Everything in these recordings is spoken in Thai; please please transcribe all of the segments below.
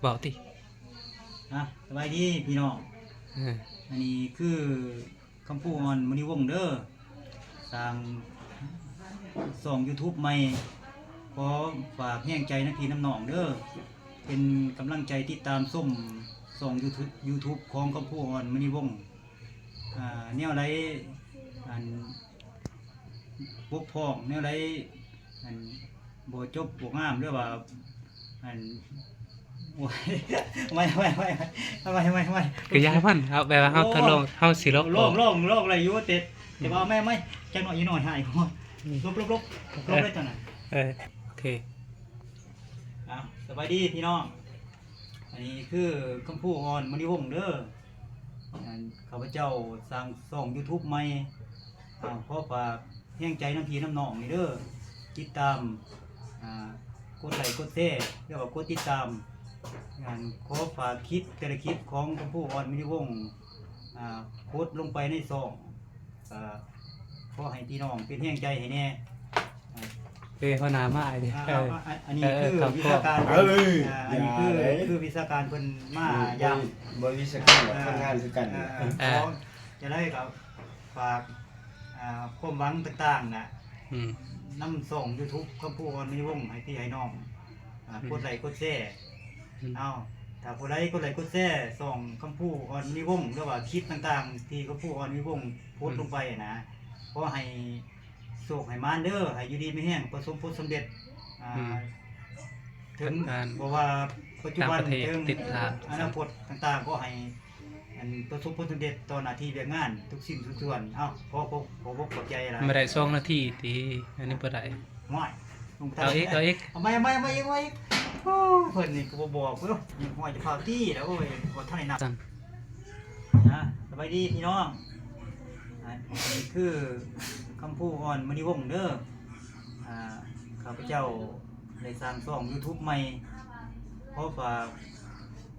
บอกติสบายดีพี่น้องอันนี้คือคำพูดมันมณีวงเด้อสร้างส่อง YouTube ใหม่ขอฝากแห้งใจนะพี่น้ำน้องเด้อเป็นกำลังใจติดตามส้มส่อง YouTube ของคำพูดมันมณีวงแนวไรอันบกพร่องแนวไรอันบ่จบบ่งามหรือว่าอันไม่ก็ยามันเอาแบบว่าเฮาทดลองเฮาสิลบโลกอะไรอยู่เต็ดแต่ว่าไม่จังหน่อยอยู่หน่อยหายพอลบได้ตอนนั้นโอเคสบายดีพี่น้องอันนี้คือคำพูดอ่อนมณีวงเด้อข้าพเจ้าสร้างช่อง YouTube ใหม่ขอฝากแห้งใจน้ำพี่น้ำน้องนี่เด้อติดตามกดไลค์กดแชร์เรียกว่ากดติดตามขอฝากคลิปแต่ละคลิปของคำพูดอ่อนมณีวงโพสต์ลงไปในช่องขอให้พี่น้องเป็นแห้งใจให้แน่หัวหน้ามาดิอันนี้คือวิชาการอันนี้คือวิชาการเพิ่นมาอย่างบริษัทการทำงานคือกันจะได้กับฝากความหวังต่างๆนะนำส่ง YouTube คำพูดอ่อนมณีวงให้พี่ให้น้องกดไลค์กดแชร์ถ้าผู้ใดกดไลค์กดแชร์ส่งคำพูดอ่อนมณีวงหรือว่าคลิปต่างๆที่คำพูดอ่อนมณีวงโพสต์ลงไปนะขอให้โชคให้มานเด้อให้อยู่ดีไม่แห้งประสบผลสำเร็จถึงบอกว่าปัจจุบันถึงอนาคตต่างๆก็ให้ประสบผลสำเร็จต่อหน้าที่เรื่องงานทุกสิ่งทุกส่วนขอใจอะไรไม่ได้2 นาทีตีอันนี้บ่ได้ไม่เอาอีกไม่โอ้เพิ่นนี่ก็บอกเพิ่นห้อยจะพาตี้แล้วโอ้ยบ่ทันได้นับสบายดีพี่น้องนี่คือคำพูดอ่อนมณีวงเด้อข้าพเจ้าได้สร้างช่อง YouTube ใหม่ขอฝาก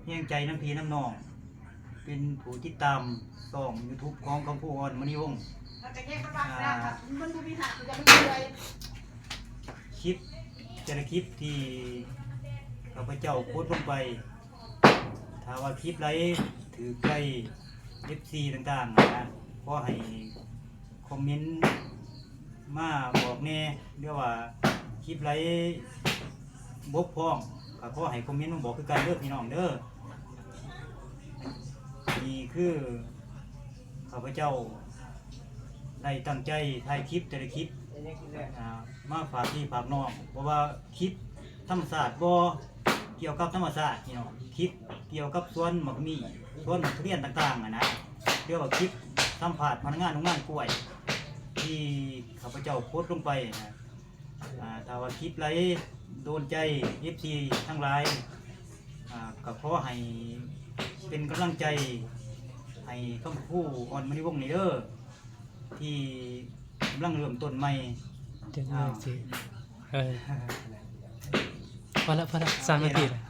แห้งใจน้ำพี่น้ำน้องเป็นผู้ติดตามช่อง YouTube ของคำพูดอ่อนมณีวงคลิปแต่ละคลิปที่ข้าพเจ้าโพสต์ลงไปถ้าว่าคลิปไรถือใกล้ FC ต่างๆนะขอให้คอมเมนต์มาบอกแน่เรียกว่าคลิปไรบกพร่องก็ขอให้คอมเมนต์มาบอกคือกันเด้อพี่น้องเด้อนี่คือข้าพเจ้าได้ตั้งใจถ่ายคลิปแต่ละคลิปมาฝากพี่ฝากน้องเพราะว่าคลิปธรรมศาสตร์บ่เกี่ยวกับธรรมศาสตร์พี่น้องคลิปเกี่ยวกับสวนหมากมีสวนทุเรียนต่างๆนะเรียกว่าคลิปสัมภาษณ์พนักงานโรงงานกล้วยที่ข้าพเจ้าโพสต์ลงไปนะถ้าว่าคลิปไรโดนใจ FC ทั้งหลายก็ขอให้เป็นกำลังใจให้คำพูดอ่อนมณีวงนี่เด้อที่กำลังเริ่มต้นใหม่พอละ3 นาทีแล้ว